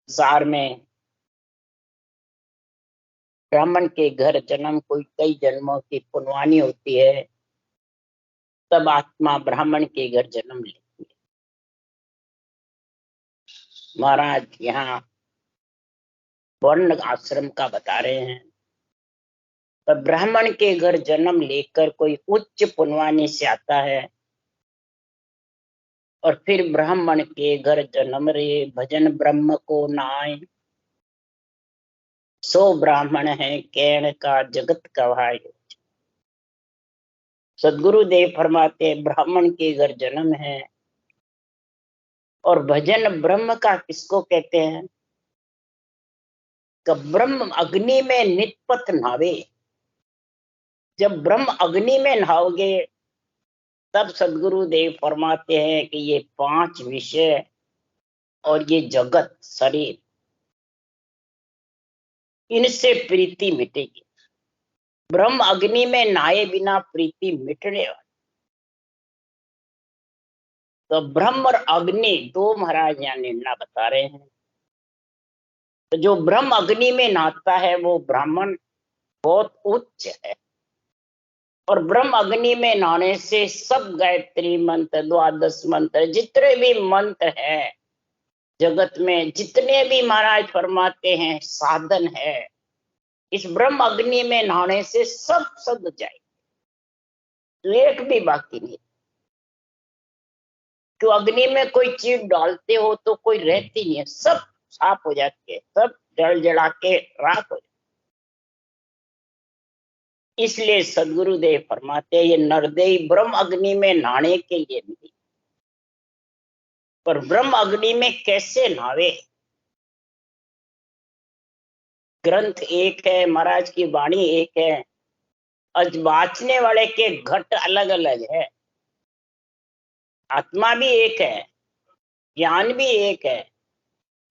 संसार में ब्राह्मण के घर जन्म कोई कई जन्मों की पुण्यवानी होती है, तब आत्मा ब्राह्मण के घर जन्म लेती है। महाराज यहाँ वर्ण आश्रम का बता रहे हैं। तब ब्राह्मण के घर जन्म लेकर कोई उच्च पुण्यवानी से आता है और फिर ब्राह्मण के घर जन्म रे भजन ब्रह्म को नाय, सो ब्राह्मण है कैण का जगत कवाय। सदगुरु देव फरमाते ब्राह्मण के घर जन्म है और भजन ब्रह्म का किसको कहते हैं? कि ब्रह्म अग्नि में निष्पत नहावे। जब ब्रह्म अग्नि में नहाओगे तब सदगुरु देव फरमाते हैं कि ये 5 विषय और ये जगत शरीर, इनसे प्रीति मिटेगी। ब्रह्म अग्नि में नहाए बिना प्रीति मिटने वाली। तो ब्रह्म और अग्नि दो महाराज यहाँ निर्णय बता रहे हैं। तो जो ब्रह्म अग्नि में नहाता है वो ब्राह्मण बहुत उच्च है। और ब्रह्म अग्नि में नहाने से सब गायत्री मंत्र, द्वादश मंत्र, जितने भी मंत्र हैं जगत में, जितने भी महाराज फरमाते हैं साधन है, इस ब्रह्म अग्नि में नहाने से सब सद जाए, तो एक भी बाकी नहीं। तो अग्नि में कोई चीज डालते हो तो कोई रहती नहीं है, सब साफ हो जाती है, सब जल जला के राख हो जाती। इसलिए सदगुरु देव फरमाते ये नरदेव ब्रह्म अग्नि में नहाने के लिए नहीं, पर ब्रह्म अग्नि में कैसे नहावे। ग्रंथ एक है, महाराज की वाणी एक है, बाँचने वाले के घट अलग अलग है। आत्मा भी एक है, ज्ञान भी एक है,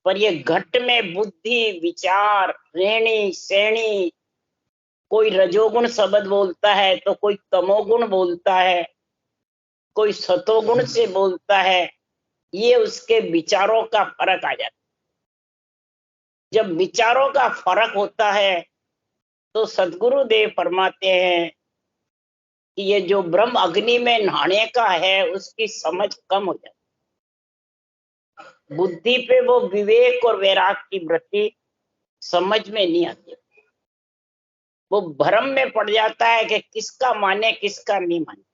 पर ये घट में बुद्धि, विचार, रेणी श्रेणी, कोई रजोगुण शब्द बोलता है तो कोई तमोगुण बोलता है, कोई सतोगुण से बोलता है। ये उसके विचारों का फर्क आ जाता है। जब विचारों का फर्क होता है तो सदगुरु देव फरमाते हैं कि ये जो ब्रह्म अग्नि में नहाने का है उसकी समझ कम हो जाती, बुद्धि पे वो विवेक और वैराग की वृत्ति समझ में नहीं आती, वो भ्रम में पड़ जाता है कि किसका माने किसका नहीं माने।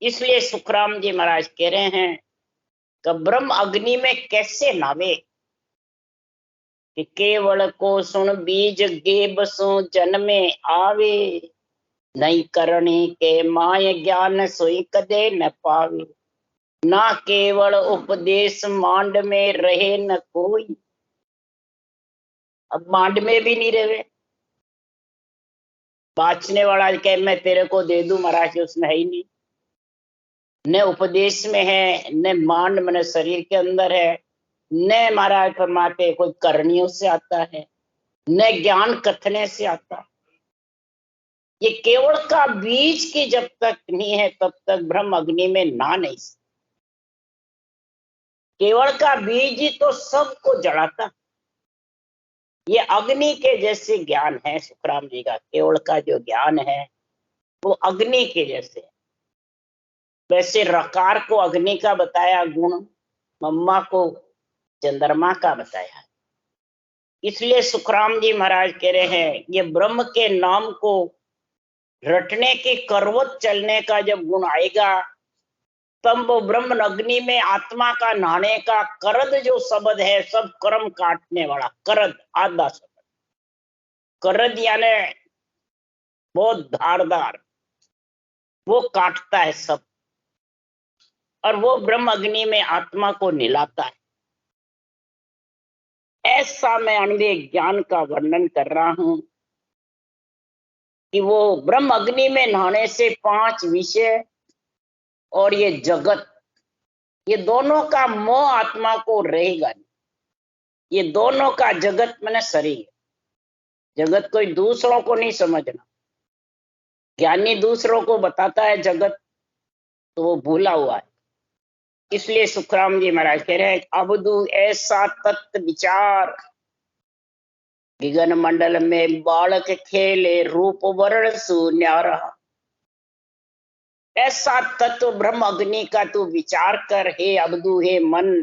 इसलिए सुखराम जी महाराज कह रहे हैं कि ब्रह्म अग्नि में कैसे नावे, कि केवल को सुन बीज गेबसो जन्मे आवे, नहीं करणी के माय ज्ञान सोई कदे न पावे, ना केवल उपदेश मांड में रहे न कोई। अब मांड में भी नहीं रहे, बाँचने वाला कहे मैं तेरे को दे दूं, महाराज उसमें है ही नहीं। न उपदेश में है, न मांड मन शरीर के अंदर है, न महाराज फरमाते कोई करणियों से आता है, न ज्ञान कथने से आता है। ये केवल का बीज की जब तक नहीं है तब तक ब्रह्म अग्नि में ना नहीं सकते। केवल का बीज ही तो सबको जलाता। ये अग्नि के जैसे ज्ञान है सुखराम जी का, केवल का जो ज्ञान है वो अग्नि के जैसे है। वैसे रकार को अग्नि का बताया गुण, मम्मा को चंद्रमा का बताया। इसलिए सुखराम जी महाराज कह रहे हैं ये ब्रह्म के नाम को रटने की करवत चलने का जब गुण आएगा तब वो ब्रह्म अग्नि में आत्मा का नहाने का करद जो शब्द है, सब कर्म काटने वाला करद, आधा शब्द करद यानी बहुत धारदार, वो काटता है सब, और वो ब्रह्म अग्नि में आत्मा को निलाता है। ऐसा मैं अण्वे ज्ञान का वर्णन कर रहा हूं कि वो ब्रह्म अग्नि में नहाने से 5 विषय और ये जगत, ये दोनों का मोह आत्मा को रहेगा नहीं। ये दोनों का जगत माने शरीर, जगत कोई दूसरों को नहीं समझना। ज्ञानी दूसरों को बताता है जगत तो वो भूला हुआ है, इसलिए सुखराम जी महाराज कह रहे हैं, अबदू ऐसा तत्व विचार, गगन मंडल में बालक खेले रूप वर्ण सुन्यारा। ऐसा तत्व ब्रह्म अग्नि का तू विचार कर हे अबदू, हे मन।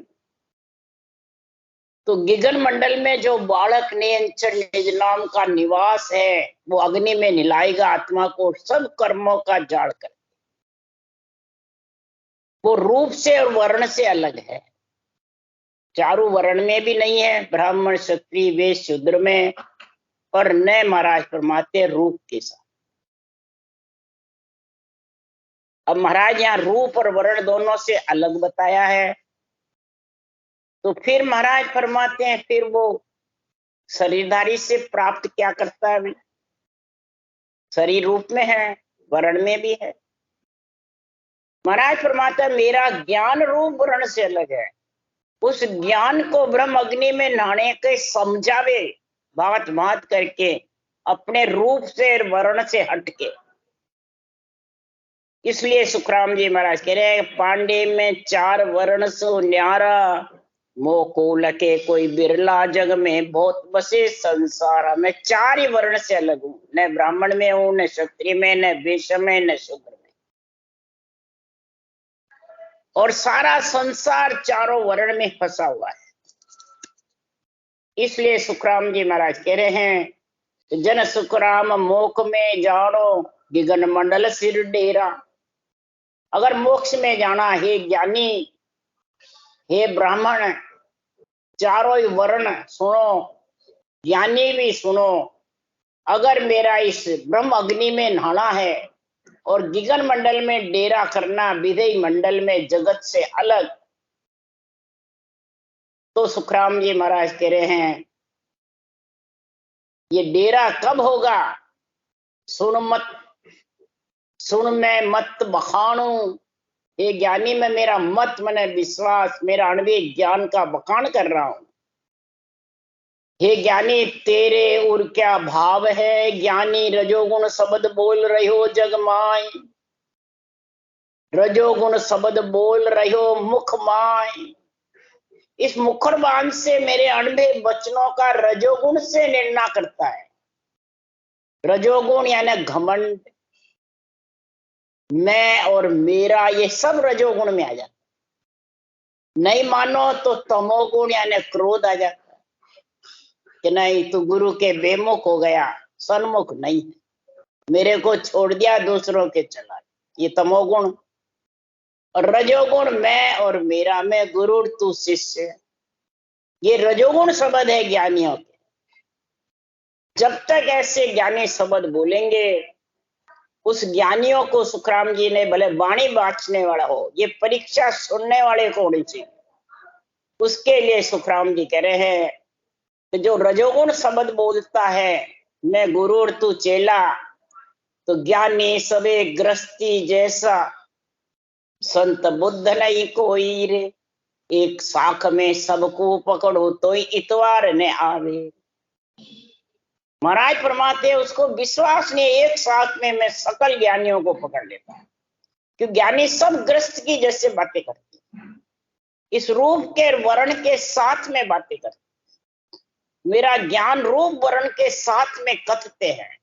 तो गगन मंडल में जो बालक नियंचर निज नाम का निवास है, वो अग्नि में निलाएगा आत्मा को सब कर्मों का जाड़ कर। वो रूप से और वर्ण से अलग है, चारों वर्ण में भी नहीं है, ब्राह्मण क्षत्रिय वैश्य शूद्र में, और न महाराज फरमाते रूप के साथ। अब महाराज यहाँ रूप और वर्ण दोनों से अलग बताया है, तो फिर महाराज फरमाते हैं फिर वो शरीरधारी से प्राप्त क्या करता है? शरीर रूप में है, वर्ण में भी है। महाराज फरमाता है मेरा ज्ञान रूप वर्ण से अलग है। उस ज्ञान को ब्रह्म अग्नि में नहाने के समझावे, बात बात करके, अपने रूप से वर्ण से हटके। इसलिए सुखराम जी महाराज कह रहे हैं, पांडे में चार वर्ण सो न्यारा, मोको लके कोई बिरला जग में बहुत बसे संसार। मैं चार ही वर्ण से अलग हूं, न ब्राह्मण में हूं, न क्षत्रिय में, न वैश्य में, न शूद्र में, और सारा संसार चारों वर्ण में फंसा हुआ है। इसलिए सुखराम जी महाराज कह रहे हैं, जन सुखराम मोक्ष में जानो, गगन मंडल सिर डेरा। अगर मोक्ष में जाना, हे ज्ञानी, हे ब्राह्मण, चारों ही वर्ण सुनो, ज्ञानी भी सुनो। अगर मेरा इस ब्रह्म अग्नि में नहाना है और गगन मंडल में डेरा करना, विधेय मंडल में जगत से अलग, तो सुखराम जी महाराज कह रहे हैं ये डेरा कब होगा? सुन मत, सुन मैं मत बखानू। हे ज्ञानी, मैं मेरा मत मने विश्वास, मेरा अणुविक ज्ञान का बखान कर रहा हूं। हे ज्ञानी, तेरे और क्या भाव है? ज्ञानी रजोगुण शब्द बोल रहे हो जग माय, रजोगुण शब्द बोल रहे हो मुख माय। इस मुखर बाण से मेरे अणुवे वचनों का रजोगुण से निर्णय करता है। रजोगुण यानी घमंड, मैं और मेरा, ये सब रजोगुण में आ जाता। नहीं मानो तो तमोगुण यानी क्रोध आ जाता कि नहीं तू गुरु के बेमुख हो गया, सन्मुख नहीं, मेरे को छोड़ दिया, दूसरों के चला, ये तमोगुण। और रजोगुण मैं और मेरा, मैं गुरु तू शिष्य, ये रजोगुण शब्द है ज्ञानियों के। जब तक ऐसे ज्ञानी शब्द बोलेंगे, उस ज्ञानियों को सुखराम जी ने, भले वाणी बांटने वाला हो, ये परीक्षा सुनने वाले को होनी चाहिए। उसके लिए सुखराम जी कह रहे हैं कि जो रजोगुण शब्द बोलता है, मैं गुरु और तू चेला, तो ज्ञानी सबे ग्रस्ती जैसा, संत बुद्ध नहीं कोई रे, एक साख में सबको पकड़ो तो इतवार ने आवे। महाराज फरमाते उसको विश्वास नहीं, एक साथ में मैं सकल ज्ञानियों को पकड़ लेता हूं, क्योंकि ज्ञानी सब ग्रस्त की जैसे बातें करते हैं, इस रूप के वर्ण के साथ में बातें करते हैं। मेरा ज्ञान रूप वर्ण के साथ में कथते हैं।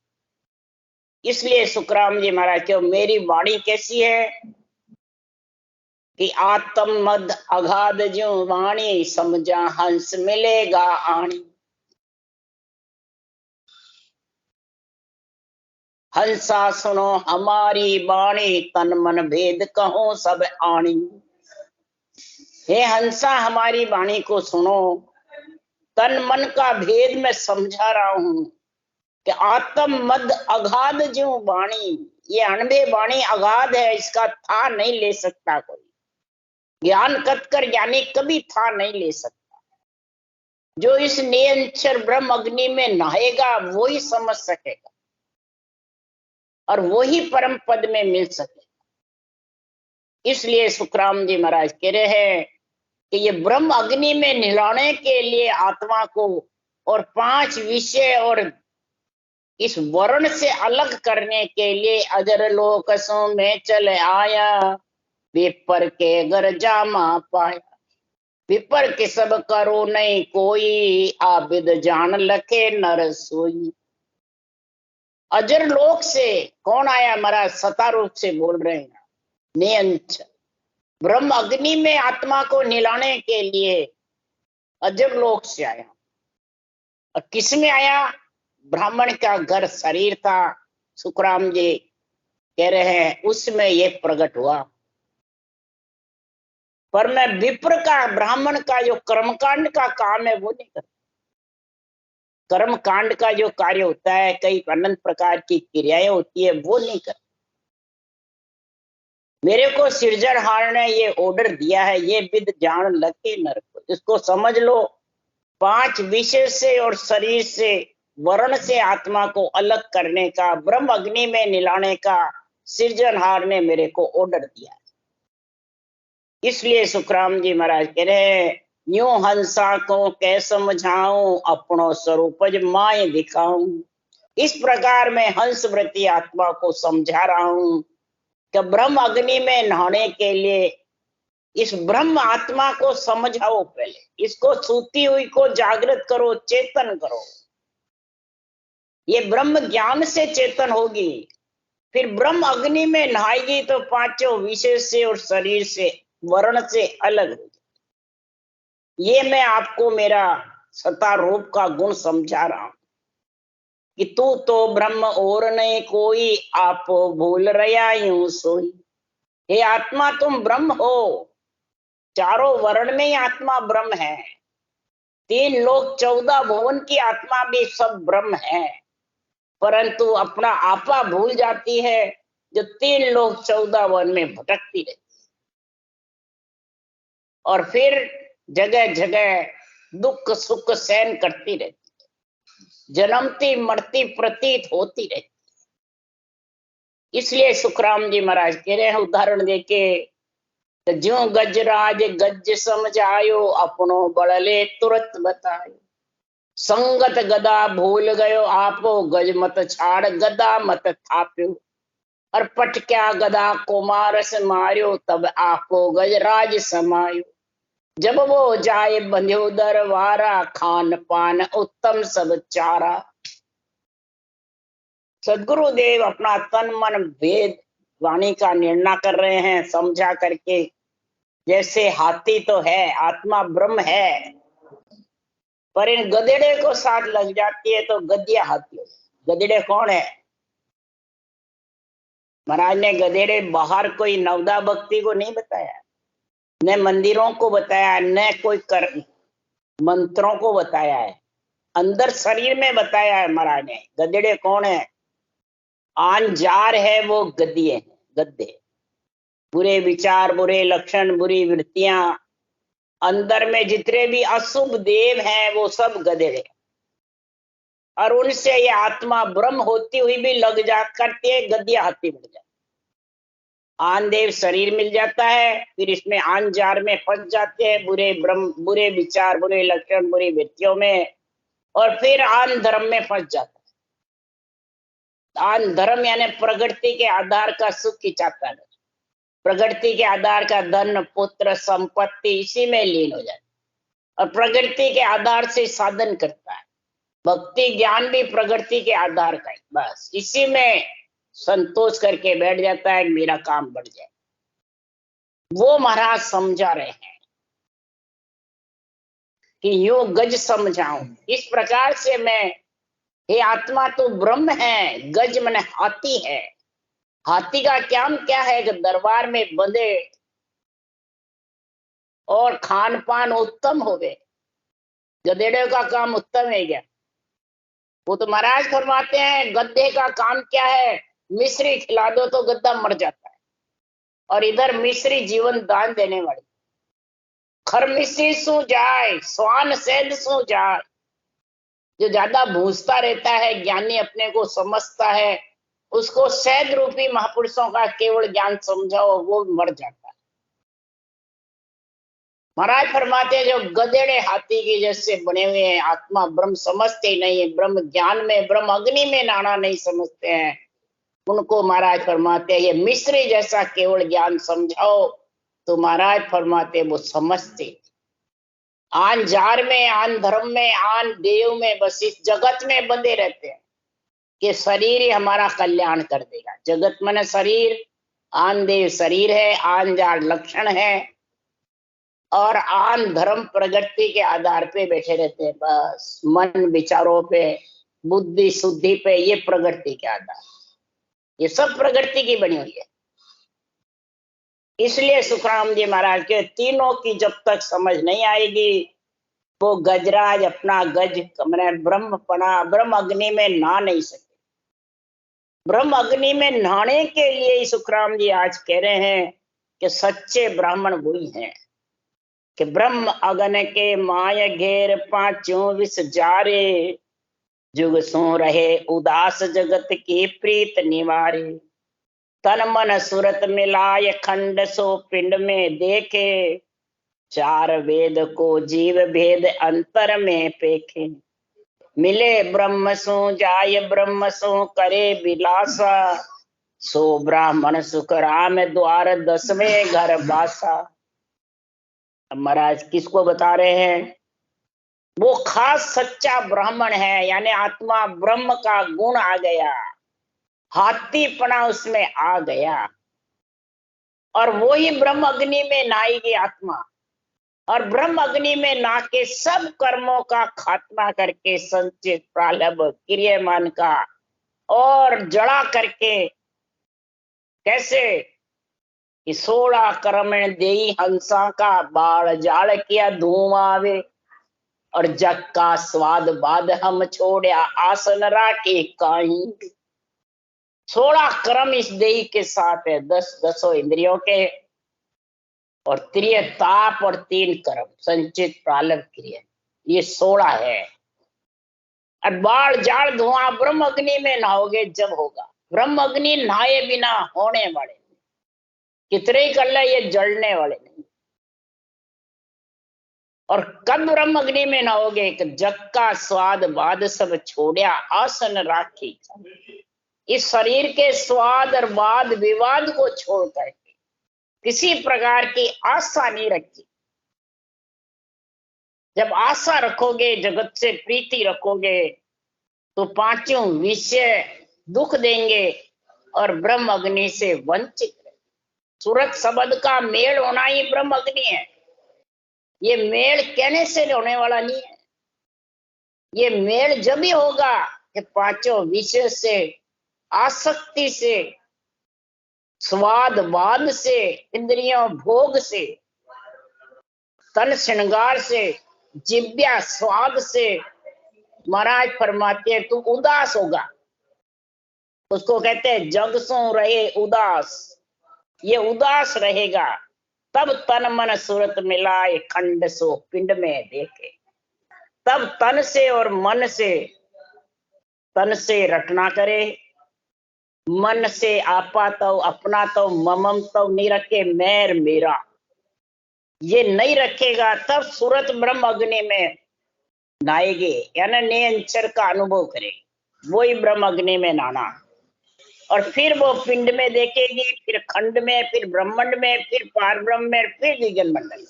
इसलिए सुखराम जी महाराज के मेरी वाणी कैसी है कि आत्म मद अगाध जो वाणी, समझा हंस मिलेगा आणी। हंसा सुनो हमारी वाणी, तन मन भेद कहो सब आणी। हे हंसा, हमारी वाणी को सुनो, तन मन का भेद मैं समझा रहा हूं कि आत्म मद अगाध जो वाणी, ये अणबे वाणी अगाध है, इसका था नहीं ले सकता कोई। ज्ञान कथकर ज्ञानी कभी था नहीं ले सकता। जो इस निरंतर ब्रह्म अग्नि में नहाएगा वो ही समझ सकेगा और वो ही परम पद में मिल सकेगा। इसलिए सुखराम जी महाराज कह रहे हैं कि ये ब्रह्म अग्नि में नहलाने के लिए आत्मा को और 5 विषय और इस वर्ण से अलग करने के लिए अजर लोकसों में चले आया, विपर के घर जामा पाया। विपर के सब करो नहीं कोई, आबिद जान लखे नर सोई। अजर लोक से कौन आया? महाराज सता रूप से बोल रहे हैं। नियंच ब्रह्म अग्नि में आत्मा को निलाने के लिए अजर लोक से आया। और किस में आया? ब्राह्मण का घर शरीर था, सुखराम जी कह रहे हैं, उसमें ये प्रकट हुआ। पर मैं विप्र का, ब्राह्मण का जो कर्मकांड का काम है वो नहीं करता। कर्म कांड का जो कार्य होता है, कई अनंत प्रकार की क्रियाएं होती है, वो नहीं करता। मेरे को सृजनहार ने ये ऑर्डर दिया है, ये विद जान लगे नर को। इसको समझ लो, 5 विषय से और शरीर से, वर्ण से आत्मा को अलग करने का, ब्रह्म अग्नि में निलाने का सृजनहार ने मेरे को ऑर्डर दिया है। इसलिए सुखराम जी महाराज कह रहे हैं, यूं हंसा को कै समझाऊं, अपनो स्वरूप माय दिखाऊं। इस प्रकार मैं हंस वृत्ति आत्मा को समझा रहा हूं कि ब्रह्म अग्नि में नहाने के लिए इस ब्रह्म आत्मा को समझाओ। पहले इसको सूती हुई को जागृत करो, चेतन करो। ये ब्रह्म ज्ञान से चेतन होगी, फिर ब्रह्म अग्नि में नहाएगी तो 5 विषय से और शरीर से, वर्ण से अलग हो जाए। ये मैं आपको मेरा सता रूप का गुण समझा रहा हूं कि तू तो ब्रह्म और नहीं कोई, आप भूल रहा यूं सोई। हे आत्मा तुम ब्रह्म हो, चारों वर्ण में ही आत्मा ब्रह्म है। 3 लोक 14 भुवन की आत्मा भी सब ब्रह्म है, परंतु अपना आपा भूल जाती है, जो 3 लोक 14 वन में भटकती रहती और फिर जगह जगह दुख सुख सहन करती रहती, जन्मती मरती प्रतीत होती रहती। इसलिए सुखराम जी महाराज कह रहे हैं उदाहरण देके, ज्यों गजराज गज समझायो, अपनो बड़ले तुरंत बतायो। संगत गदा भूल गयो आपो, गज मत छाड़ गदा मत थाप्यो। और पटक्या गदा को मारस मार्यो, तब आपो गजराज समायो। जब वो जाए बंध्यो दरबारा, खान पान उत्तम सब चारा। सदगुरुदेव अपना तन मन वेद वाणी का निर्णय कर रहे हैं, समझा करके। जैसे हाथी तो है, आत्मा ब्रह्म है, पर इन गधेड़े को साथ लग जाती है तो गधिया हाथी। गधेड़े कौन है? महाराज ने गधेड़े बाहर कोई नवदा भक्ति को नहीं बताया, न मंदिरों को बताया, न कोई कर मंत्रों को बताया है, अंदर शरीर में बताया है महाराज ने। गधेड़े कौन है? आन जार है वो गद्दिए हैं, गद्दे। बुरे विचार, बुरे लक्षण, बुरी वृत्तियां, अंदर में जितने भी अशुभ देव हैं वो सब गधेड़े। और उनसे ये आत्मा ब्रह्म होती हुई भी लग जा करती है, गद्दिया हाथी मिल जाता। आन देव शरीर मिल जाता है, फिर इसमें आन जार में फंस जाते हैं, बुरे ब्रह्म, बुरे विचार, बुरे लक्षण, बुरी वृत्तियों में, और फिर आन धर्म में फंस जाता है। आन धर्म यानी प्रकृति के आधार का सुख की चाहता है, प्रकृति के आधार का धन पुत्र संपत्ति, इसी में लीन हो जाता है और प्रकृति के आधार से साधन करता है। भक्ति ज्ञान भी प्रकृति के आधार का है, बस इसी में संतोष करके बैठ जाता है, मेरा काम बढ़ जाए। वो महाराज समझा रहे हैं कि यूं गज समझाऊं, इस प्रकार से मैं, हे आत्मा तो ब्रह्म है, गज माने हाथी है। हाथी का काम क्या है कि दरबार में बंधे और खान पान उत्तम हो गए। गधेड़े का काम उत्तम है क्या? वो तो महाराज फरमाते हैं गद्दे का काम क्या है? मिश्री खिला दो तो गद्दा मर जाता है, और इधर मिश्री जीवन दान देने वाली। खर मिश्री सो जाए, स्वान सेध सो जाए। जो ज्यादा भूसता रहता है, ज्ञानी अपने को समझता है, उसको सेध रूपी महापुरुषों का केवल ज्ञान समझाओ, वो मर जाता है। महाराज फरमाते हैं जो गधेड़े हाथी के जैसे बने हुए हैं, आत्मा ब्रह्म समझते ही नहीं है, ब्रह्म ज्ञान में, ब्रह्म अग्नि में नाना नहीं समझते हैं, उनको महाराज फरमाते हैं ये मिश्री जैसा केवल ज्ञान समझाओ, तो महाराज फरमाते वो समझते आन जार में, आन धर्म में, आन देव में, बस इस जगत में बंधे रहते हैं कि शरीर ही हमारा कल्याण कर देगा। जगत माने शरीर, आन देव शरीर है, आन जार लक्षण है, और आन धर्म प्रगति के आधार पे बैठे रहते हैं। बस मन विचारों पे, बुद्धि शुद्धि पे, ये प्रगति के आधार, ये सब प्रगति की बनी हुई है। इसलिए सुखराम जी महाराज के तीनों की जब तक समझ नहीं आएगी, वो गजराज अपना गज मैंने ब्रह्म अग्नि में नहा नहीं सके। ब्रह्म अग्नि में नहाने के लिए सुखराम जी आज कह रहे हैं कि सच्चे ब्राह्मण वही हैं कि ब्रह्म अगन के माय घेर पांचों विष जारे, जुग सो रहे उदास जगत की प्रीत निवारे, तन मन सुरत मिलाय खंड सो पिंड में देखे, चार वेद को जीव भेद अंतर में पेखे, मिले ब्रह्म सो जाय ब्रह्म सो करे विलासा, सो ब्राह्मण सुख राम द्वार 10वें घर बासा। महाराज किसको बता रहे हैं? वो खास सच्चा ब्राह्मण है, यानी आत्मा ब्रह्म का गुण आ गया, हाथीपना उसमें आ गया, और वो ही ब्रह्म अग्नि में नहाएगी आत्मा, और ब्रह्म अग्नि में ना के सब कर्मों का खात्मा करके संचित प्रालभ क्रियमान का और जड़ा करके, कैसे कि 16 कर्मण देई हंसा का बाल जाल किया धुआवे, और जग का स्वाद बाद हम छोड़या आसन राखे काहीं। 16 कर्म इस देही के साथ है, 10 इंद्रियों के, और 3 ताप और 3 कर्म संचित प्रालभ क्रिया, ये 16 है। और बाल जाल धुआं ब्रह्म अग्नि में नहाओगे जब होगा। ब्रह्म अग्नि नहाए बिना होने वाले नहीं, कितने ही कर ले ये जलने वाले नहीं। और कब ब्रह्म अग्नि में नहाओगे? जग का स्वाद बाद सब छोड़या आसन राखी। इस शरीर के स्वाद और वाद विवाद को छोड़ करके किसी प्रकार की आशा नहीं रखी। जब आशा रखोगे, जगत से प्रीति रखोगे, तो पांचों विषय दुख देंगे और ब्रह्म अग्नि से वंचित है। सूरत शब्द का मेल होना ही ब्रह्म अग्नि है। ये मेल कहने से होने वाला नहीं है। ये मेल जब ही होगा कि पांचों विषय से, आसक्ति से, स्वाद वाद से, इंद्रियों भोग से, तन श्रृंगार से, जिव्या स्वाद से, महाराज फरमाते हैं तू उदास होगा। उसको कहते हैं जग सो रहे उदास। ये उदास रहेगा, तब तन मन सूरत मिलाए खंड सो पिंड में देखे। तब तन से और मन से, तन से रटना करे, मन से आपा तो अपना तो ममम तो नहीं रखे, मैर मेरा ये नहीं रखेगा, तब सूरत ब्रह्म अग्नि में नहाएगी, यानी नियंचर का अनुभव करेगी। वही ब्रह्म अग्नि में नहाना, और फिर वो पिंड में देखेगी, फिर खंड में, फिर ब्रह्मांड में, फिर पारब्रह्म में, फिर दिगन मंडल।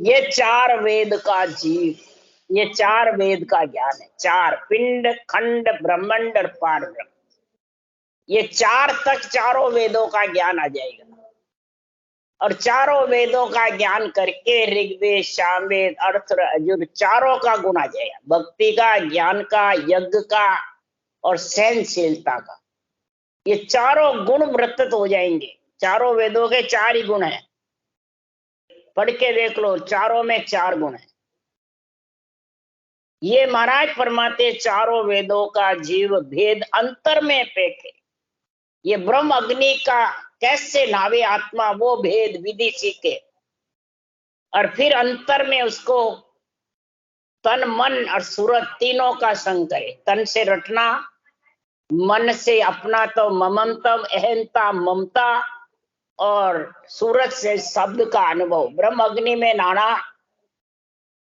ये 4 वेद का जीव, ये 4 वेद का ज्ञान है। 4 पिंड, खंड, ब्रह्मांड और पारब्रह्म, ये 4 तक चारों वेदों का ज्ञान आ जाएगा। और चारों वेदों का ज्ञान करके ऋग्वेद, सामवेद, अर्थर, यजुर चारों का गुण आ जाएगा। भक्ति का, ज्ञान का, यज्ञ का और सहनशीलता का, ये चारों गुण वृत्त हो जाएंगे। चारों वेदों के 4 ही गुण हैं, पढ़ के देख लो, चारों में 4 गुण हैं। ये महाराज फरमाते चारों वेदों का जीव भेद अंतर में पेखे। ये ब्रह्म अग्नि का कैसे नावे आत्मा, वो भेद विधि सीखे, और फिर अंतर में उसको तन मन और सूरत तीनों का संग करे। तन से रटना, मन से अपना तो ममतम अहंता ममता, और सूरत से शब्द का अनुभव। ब्रह्म अग्नि में नहाना,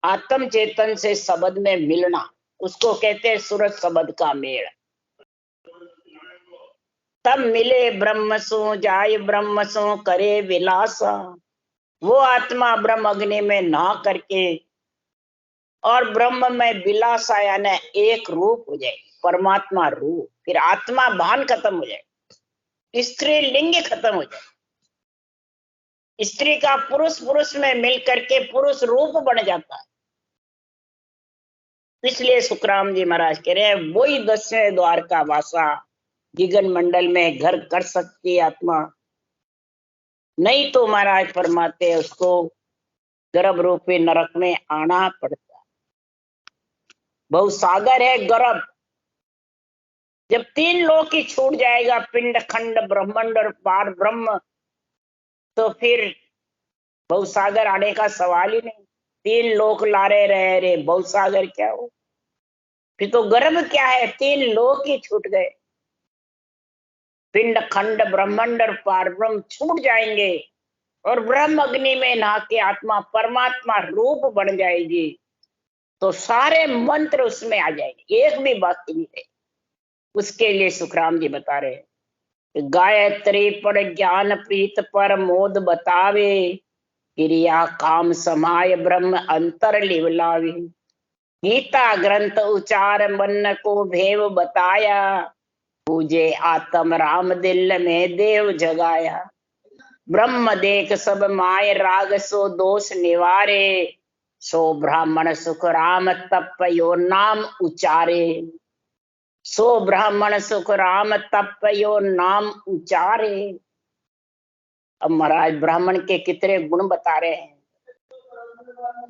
आत्म चेतन से शब्द में मिलना, उसको कहते हैं सूरत शब्द का मेल। तब मिले ब्रह्म सो जाय ब्रह्म सो करे विलासा। वो आत्मा ब्रह्म अग्नि में नहा करके और ब्रह्म में विलासा यानी एक रूप हो जाए, परमात्मा रूप। फिर आत्मा भान खत्म हो जाए, स्त्री लिंग खत्म हो जाए, स्त्री का पुरुष पुरुष में मिल करके पुरुष रूप बन जाता है। इसलिए सुखराम जी महाराज कह रहे हैं वही 10वें द्वार का वासा गगन मंडल में घर कर सकती आत्मा, नहीं तो महाराज फरमाते उसको गर्भ रूपी नरक में आना पड़ता। बहु सागर है गर्भ। जब 3 लोक ही छूट जाएगा, पिंड खंड ब्रह्मांड और पार ब्रह्म, तो फिर बहुसागर आने का सवाल ही नहीं। 3 लोक लारे रहे रे, बहुसागर क्या हो? फिर तो गर्भ क्या है, 3 लोक ही छूट गए। पिंड खंड ब्रह्मांड और पार ब्रह्म छूट जाएंगे और ब्रह्म अग्नि में नहा के आत्मा परमात्मा रूप बन जाएगी, तो सारे मंत्र उसमें आ जाएंगे, एक भी बाकी नहीं रहे। उसके लिए सुखराम जी बता रहे हैं गायत्री पढ़ ज्ञान प्रीत पर मोद बतावे, क्रिया काम समाय ब्रह्म अंतर लिवलावे। गीता ग्रंथ उचार मन को भेव बताया, पूजे आत्म राम दिल में देव जगाया। ब्रह्म देख सब माय राग सो दोष निवारे, सो ब्राह्मण सुख राम तपयो नाम उचारे। सो ब्राह्मण सुख राम तपयो नाम उचारे। अब महाराज ब्राह्मण के कितने गुण बता रहे हैं।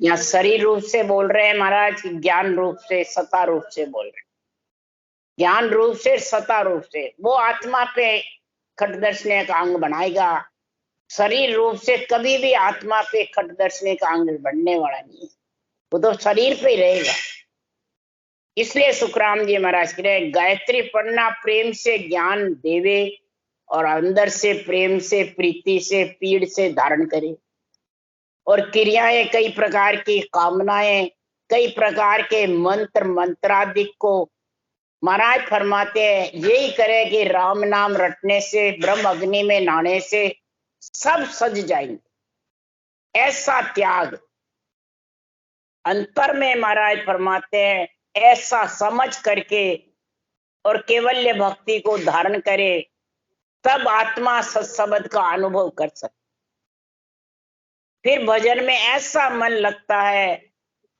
यहाँ शरीर रूप से बोल रहे हैं महाराज, ज्ञान रूप से सता रूप से बोल रहे हैं। ज्ञान रूप से सता रूप से वो आत्मा पे खटदर्शने का अंग बनाएगा। शरीर रूप से कभी भी आत्मा पे खटदर्शने का अंग बनने वाला नहीं है, वो तो शरीर पे ही रहेगा। इसलिए सुखराम जी महाराज कह रहे गायत्री पढ़ना प्रेम से ज्ञान देवे और अंदर से प्रेम से प्रीति से पीड़ से धारण करे। और क्रियाएं कई प्रकार की, कामनाएं कई प्रकार के, मंत्र मंत्रादिक को महाराज फरमाते हैं यही करे कि राम नाम रटने से ब्रह्म अग्नि में नहाने से सब सज जाएंगे। ऐसा त्याग अंतर में महाराज फरमाते हैं, ऐसा समझ करके और केवल्य भक्ति को धारण करे तब आत्मा सत्शब्द का अनुभव कर सकते। फिर भजन में ऐसा मन लगता है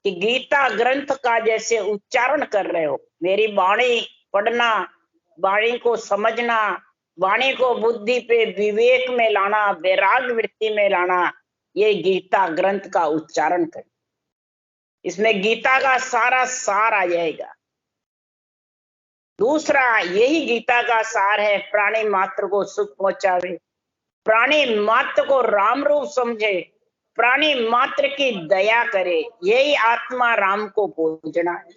कि गीता ग्रंथ का जैसे उच्चारण कर रहे हो। मेरी वाणी पढ़ना, वाणी को समझना, वाणी को बुद्धि पे विवेक में लाना, वैराग वृत्ति में लाना, ये गीता ग्रंथ का उच्चारण कर। इसमें गीता का सारा सार आ जाएगा। दूसरा यही गीता का सार है, प्राणी मात्र को सुख पहुंचावे, प्राणी मात्र को राम रूप समझे, प्राणी मात्र की दया करे। यही आत्मा राम को पूजना है।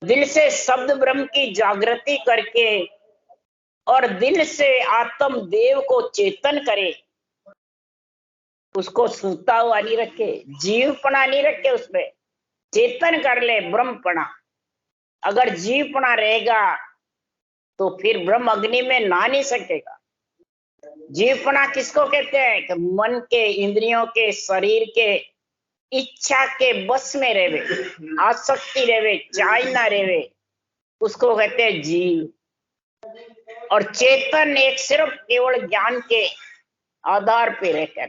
दिल से शब्द ब्रह्म की जागृति करके और दिल से आत्म देव को चेतन करे, उसको सूता हुआ नहीं रखे, जीवपना नहीं रखे, उसमें चेतन कर ले ब्रह्मपना। अगर जीवपना रहेगा तो फिर ब्रह्म अग्नि में ना नहीं सकेगा। जीवपना किसको कहते हैं कि मन के, इंद्रियों के, शरीर के इच्छा के बस में रहे, आसक्ति रहे, चाह ना रहे, उसको कहते हैं जीव। और चेतन एक सिर्फ केवल ज्ञान के आधार पे रहकर,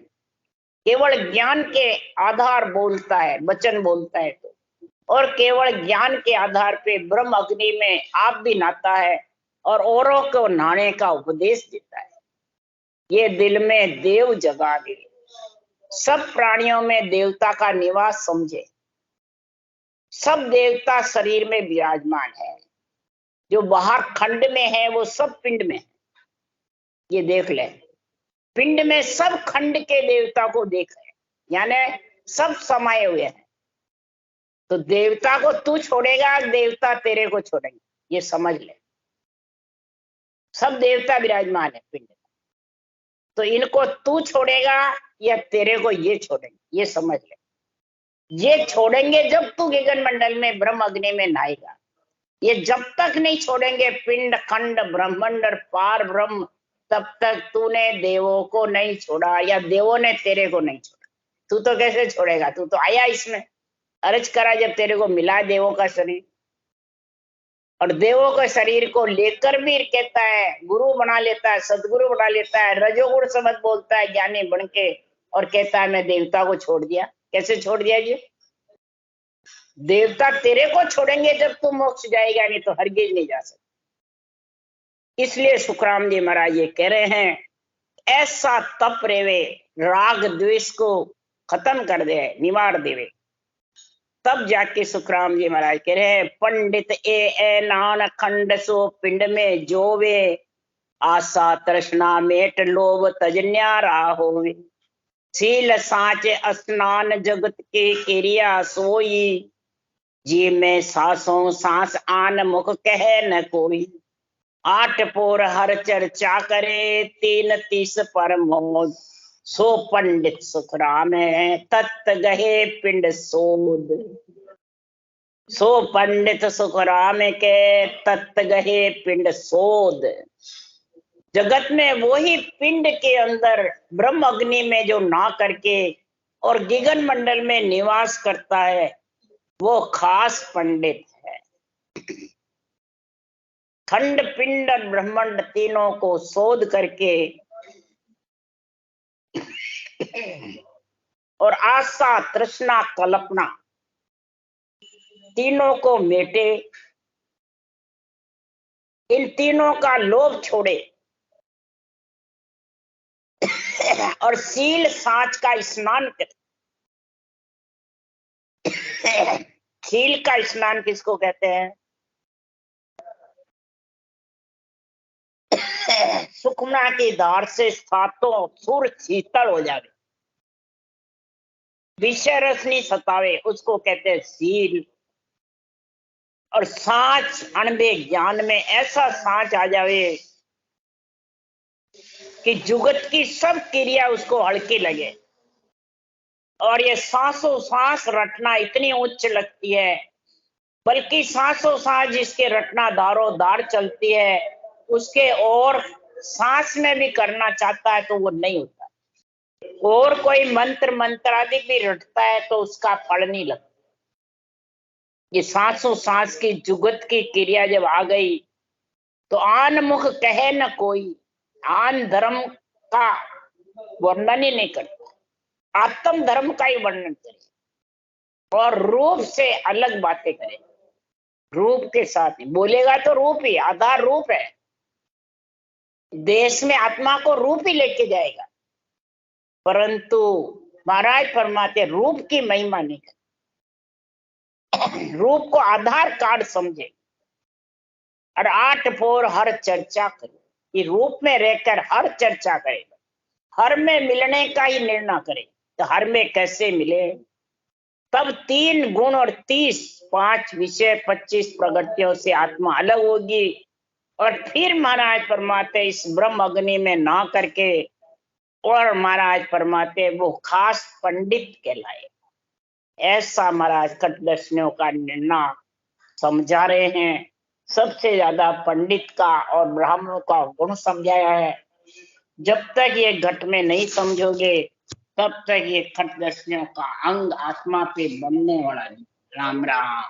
केवल ज्ञान के आधार बोलता है, वचन बोलता है तो, और केवल ज्ञान के आधार पे ब्रह्म अग्नि में आप भी नहाता है और औरों को नहाने का उपदेश देता है। ये दिल में देव जगा दे, सब प्राणियों में देवता का निवास समझे। सब देवता शरीर में विराजमान है, जो बाहर खंड में है वो सब पिंड में है। ये देख ले, पिंड में सब खंड के देवता को देख रहे, यानी सब समाये हुए हैं। तो देवता को तू छोड़ेगा, देवता तेरे को छोड़ेंगे, ये समझ ले। सब देवता विराजमान है पिंड में, तो इनको तू छोड़ेगा या तेरे को ये छोड़ेंगे, ये समझ ले। ये छोड़ेंगे जब तू गगन मंडल में ब्रह्म अग्नि में नहाएगा, ये जब तक नहीं छोड़ेंगे पिंड खंड ब्रह्मांड और पार ब्रह्म, तब तक तूने देवों को नहीं छोड़ा या देवों ने तेरे को नहीं छोड़ा। तू तो कैसे छोड़ेगा, तू तो आया इसमें, अर्ज करा जब तेरे को मिला देवों का शरीर, और देवों के शरीर को लेकर भी कहता है गुरु बना लेता है, सदगुरु बना लेता है, रजोगुण शब्द बोलता है ज्ञानी बन के, और कहता है मैं देवता को छोड़ दिया। कैसे छोड़ दिया जी? देवता तेरे को छोड़ेंगे जब तू मोक्ष जाएगा, नहीं तो हरगिज नहीं जा सकता। इसलिए सुखराम जी महाराज ये कह रहे हैं ऐसा तप रेवे राग द्वेष को खत्म कर दे, निवार देवे। तब जाके सुखराम जी महाराज कह रहे हैं पंडित ए नान खंड सो पिंड में जोवे, आशा तृष्णा मेट लोभ तजन्या राहोवे, शील साचे स्नान जगत के क्रिया सोई, जी में सांसों सांस आन मुख कह न कोई, आठ पोर हर चर्चा करे 330 पर मोद, सो पंडित सुखराम है तत्त गहे पिंड सोद। सो पंडित सुखराम के तत्त गहे पिंड सोद। जगत में वही पिंड के अंदर ब्रह्म अग्नि में जो ना करके और गिगन मंडल में निवास करता है, वो खास पंडित है। खंड पिंड और ब्रह्मांड तीनों को शोध करके और आशा तृष्णा कल्पना तीनों को मेटे, इन तीनों का लोभ छोड़े और शील साच का स्नान करे। शील का स्नान किसको कहते हैं? सुखना की धार से सातों सुर शीतल हो जावे, विषय रस नहीं सतावे, उसको कहते हैं शील। और सांच अणबे ज्ञान में ऐसा सांच आ जावे कि जुगत की सब क्रिया उसको हल्की लगे, और ये सांसों सांस रटना इतनी उच्च लगती है, बल्कि सांसों सांस जिसके रटना दारो दार चलती है, उसके और सांस में भी करना चाहता है तो वो नहीं होता। और कोई मंत्र मंत्रादिक भी रटता है तो उसका फल नहीं लगता। ये सांसों सांस की जुगत की क्रिया जब आ गई तो आन मुख कहे न कोई, आन धर्म का वर्णन ही नहीं करता, आत्म धर्म का ही वर्णन करे और रूप से अलग बातें करे। रूप के साथ ही बोलेगा तो रूप ही आधार रूप है, देश में आत्मा को रूप ही लेके जाएगा, परंतु महाराज फरमाते रूप की महिमा नहीं करते, रूप को आधार कार्ड समझे और 8 पोर हर चर्चा करे। ये रूप में रहकर हर चर्चा करेगा, हर में मिलने का ही निर्णय करे, तो हर में कैसे मिले? तब 3 गुण और 30 5 विषय 25 प्रगतियों से आत्मा अलग होगी, और फिर महाराज फरमाते इस ब्रह्म अग्नि में ना करके, और महाराज फरमाते वो खास पंडित कहलाए। ऐसा महाराज कटदर्शनियों का निर्णय समझा रहे हैं। सबसे ज्यादा पंडित का और ब्राह्मणों का गुण समझाया है। जब तक ये घट में नहीं समझोगे तब तक ये खटदर्शनियों का अंग आत्मा पे बनने वाला नहीं। राम राम।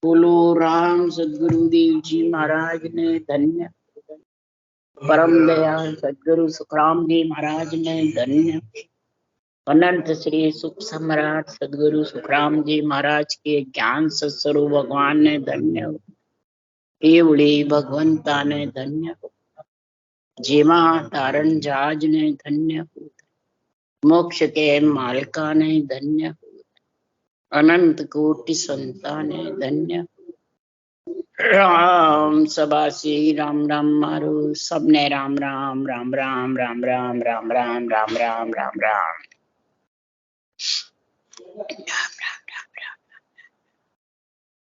बोलो राम सदगुरुदेव जी महाराज ने धन्य, परम दयाल सदगुरु सुखराम जी महाराज ने धन्य, अनंत श्री सुख सम्राट सदगुरु सुखराम जी महाराज के ज्ञान सत्स्वरूप भगवान ने धन्य हो, एवड़ी भगवंता ने धन्य हो, जेमा तारण जहाज ने धन्य हो, मोक्ष के मालिका ने धन्य हो, अनंत कोटि संता ने धन्य हो। राम सबासी राम राम मारो सबने राम राम राम राम राम राम राम राम राम राम राम राम।